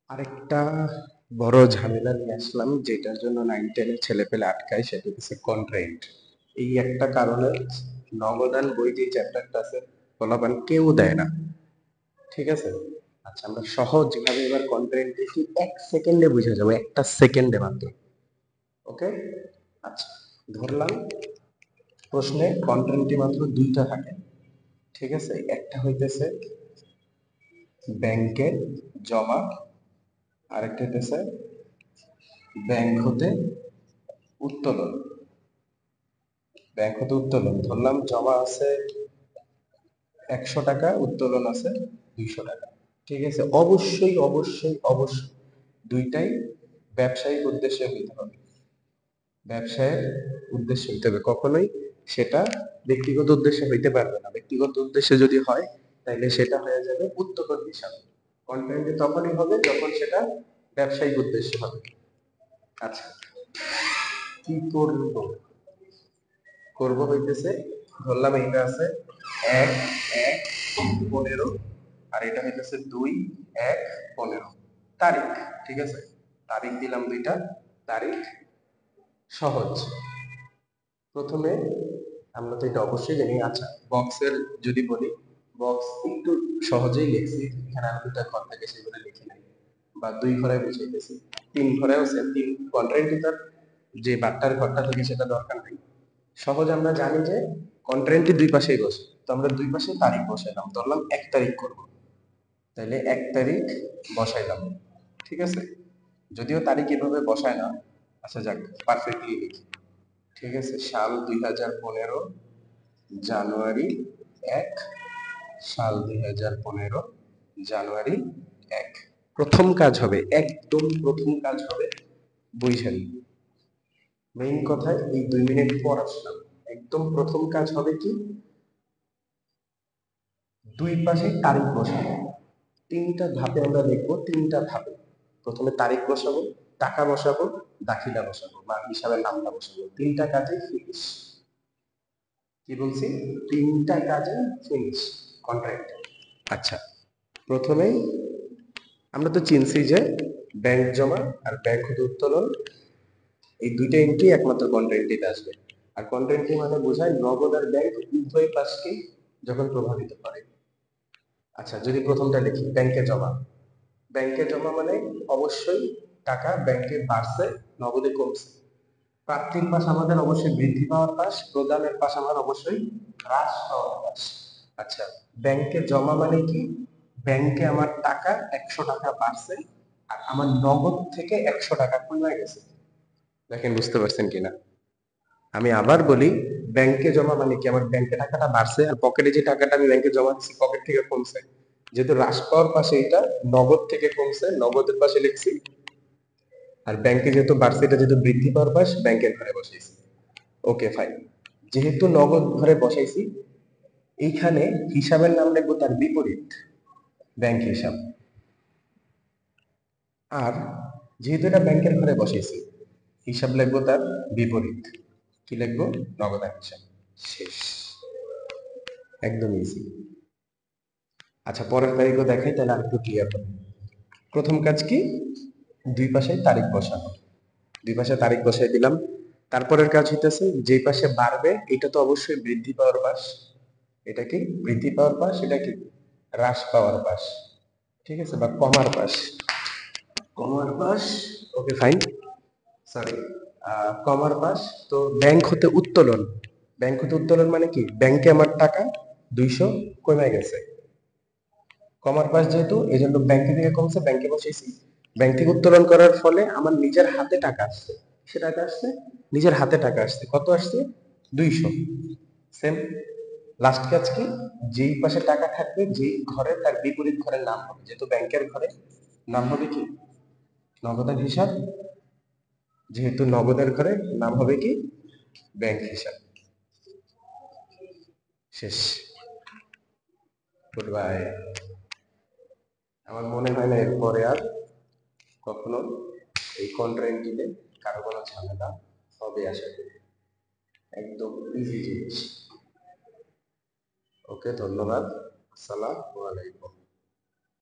আরেকটা বড় ঝামেলা নিয়ে আসলাম, যেটার জন্য 9-10 এর ছেলেপেলে আটকায়, সেটা হচ্ছে কন্ট্রেন্ট। এই একটা কারণে নগদান বই যে চ্যাপ্টারটা আছে পোলাপান কেউ দেয় না। ঠিক আছে, আচ্ছা আমরা সহজ ভাবে এবার কন্ট্রেন্ট দেখি, 1 সেকেন্ডে বুঝে যাবো, একটা সেকেন্ডে মাত্র। ওকে, আচ্ছা ধরলাম প্রশ্নে কন্ট্রেন্টটি মাত্র দুইটা থাকে। ঠিক আছে, একটা হইতেছে ব্যাংকে জমা, আরেকটা হইতেছে ব্যাংক হতে উত্তোলন। ব্যাংক হতে উত্তোলন ধরলাম জমা আছে 100 টাকা, উত্তোলন আছে 200 টাকা। ঠিক আছে, অবশ্যই অবশ্যই অবশ্যই দুইটাই ব্যবসায়িক উদ্দেশ্যে হইতে হবে। ব্যবসায়ের উদ্দেশ্যে হইতে হবে, কখনোই সেটা ব্যক্তিগত উদ্দেশ্যে হইতে পারবে না। ব্যক্তিগত উদ্দেশ্যে যদি হয় তাহলে সেটা হয়ে যাবে উত্তোলন হিসাবে। কন্টেন্ট তখনই হবে যখন সেটা ব্যবসায়িক উদ্দেশ্যে হবে। আচ্ছা কি করব, করব হইতেছে ধরলাম এইটা আছে 1-1-15, আর এটা হইতেছে 2-1-15 তারিখ। ঠিক আছে, তারিখ দিলাম দুইটা তারিখ। সহজ, প্রথমে আমরা তো এটা অবশ্যই জানি। আচ্ছা বক্সের যদি বলি, বক্স একটু সহজেই লিখছি, এখানে আমি দুটা ঘর থাকে সেগুলো লিখে নাই, বা 2 ঘরে বুঝাইতেছি, 3 ঘরেও সেম। 3 কন্ট্রাইন্টিটার যে বাট্টার ঘরটা থাকে সেটা দরকার নেই। সহজ, আমরা জানি যে কন্ট্রেন্টটি দুই পাশেই বসে, তো আমরা দুই পাশে তারিখ বসাইলাম, ধরলাম 1 তারিখ করব, তাহলে 1 তারিখ বসাইলাম। ঠিক আছে, যদিও তারিখ এভাবে বসায় না, আচ্ছা যাক পারফেক্টলি লিখি। ঠিক আছে, সাল 2015, জানুয়ারি 1, সাল 2015, জানুয়ারি 1। প্রথম কাজ হবে, একদম প্রথম কাজ হবে, বুঝেন মেইন কথায় এই 2 মিনিট পর আসলাম। একদম প্রথম কাজ হবে কি, দুই পাশে তারিখ বসাবো। 3টা ধাপে আমরা দেখবো, 3টা ধাপে। প্রথমে তারিখ বসাবো, টাকা বসাবো, দাখিলা বসাবো বা হিসাবের নামটা বসাবো। 3টা কাজে ফিনিশ। কি বলছি, 3টা কাজে ফিনিশ কন্ট্রাক্ট। আচ্ছা প্রথমেই আমরা তো চিনছি যে ব্যাংক জমা আর ব্যাংক হতে উত্তোলন, এই দুইটা এন্ট্রি একমাত্র কন্ট্রাক্টিতে আসবে। আর কন্ট্রাক্টি মানে বোঝায় নগদ আর ব্যাংক উভয় পাশকে যখন প্রভাবিত করে। আচ্ছা যদি প্রথমটা লিখি, ব্যাংকে জমা। ব্যাংকে জমা মানে অবশ্যই টাকা ব্যাংকে বাড়ছে, নগদে কমছে। প্রাপ্তির পাশ আমাদের অবশ্যই বৃদ্ধি পাওয়ার পাশ, প্রদানের পাশ আমার অবশ্যই হ্রাস পাওয়ার পাশ। আচ্ছা ব্যাংকে জমা মানে কি, ব্যাংকে আমার টাকা 100 টাকা বাড়ছে, আর আমার নগদ থেকে 100 টাকা কমে গেছে। দেখেন বুঝতে পারছেন কিনা, আমি আবার বলি, ব্যাংকে জমা মানে কি, আমার ব্যাংকে টাকাটা বাড়ছে আর পকেটে যে টাকাটা আমি ব্যাংকে জমা দিচ্ছি পকেট থেকে কমছে। যেহেতু হ্রাস পাওয়ার পাশে এটা নগদ থেকে কমছে, নগদের পাশে লিখছি। আর ব্যাংকে যেহেতু বাড়ছে, এটা যেহেতু বৃদ্ধি পাওয়ার পাশ, ব্যাংকের ঘরে বসাইছি। ওকে ফাইন, যেহেতু নগদ ঘরে বসাইছি, এইখানে হিসাবের নাম লিখবো তার বিপরীত, ব্যাংক হিসাব। আর যেহেতু এটা ব্যাংকের ঘরে বসাইছি, হিসাব লিখবো তার বিপরীত। কি লিখবো, নগদান হিসাব। শেষ, একদম ইজি। আচ্ছা পরের তারিখও দেখাই, তাহলে আর একটু ক্লিয়ার হবে। প্রথম কাজ কি, দুই পাশে তারিখ বসানো। দুই পাশে তারিখ বসাই দিলাম। তারপরের কাজ হইতেছে, যে পাশে বাড়বে এটা তো অবশ্যই বৃদ্ধি পাওয়ার পাশ। এটা কি বৃদ্ধি পাওয়ার পাশ, এটা কি হ্রাস পাওয়ার পাশ। ঠিক আছে, বা কমার পাশ, কমার পাশ। ওকে ফাইন, সরি, কমার পাশ। তো ব্যাংক হতে উত্তোলন, ব্যাংক হতে উত্তোলন মানে কি, ব্যাংকে আমার টাকা 200 কমে গেছে। কমার পাশ যেহেতু, এই জন্য ব্যাংকে থেকে কমছে, ব্যাংকে বসেছি। ব্যাংক থেকে উত্তোলন করার ফলে আমার নিজের হাতে টাকা আসছে। সে টাকা আসছে, নিজের হাতে টাকা আসছে, কত আসছে, 200। সেম, লাস্ট কাজ কি, যেই পাশে টাকা থাকবে, যেই ঘরে, তার বিপরীত ঘরের নাম হবে। যেহেতু ব্যাংকের ঘরে, নাম হবে কি, নগদান হিসাব। যেহেতু নগদের ঘরে, নাম হবে কি, ব্যাংক হিসাব। শেষ, গুড বাই। আমার মনে হয় না এরপরে আর কখনো এই কন্ট্রাক্টিতে কারো কোনো ঝামেলা হবে আশা করি। একদম ইজি জিনিস। ওকে ধন্যবাদ, আসসালামু আলাইকুম।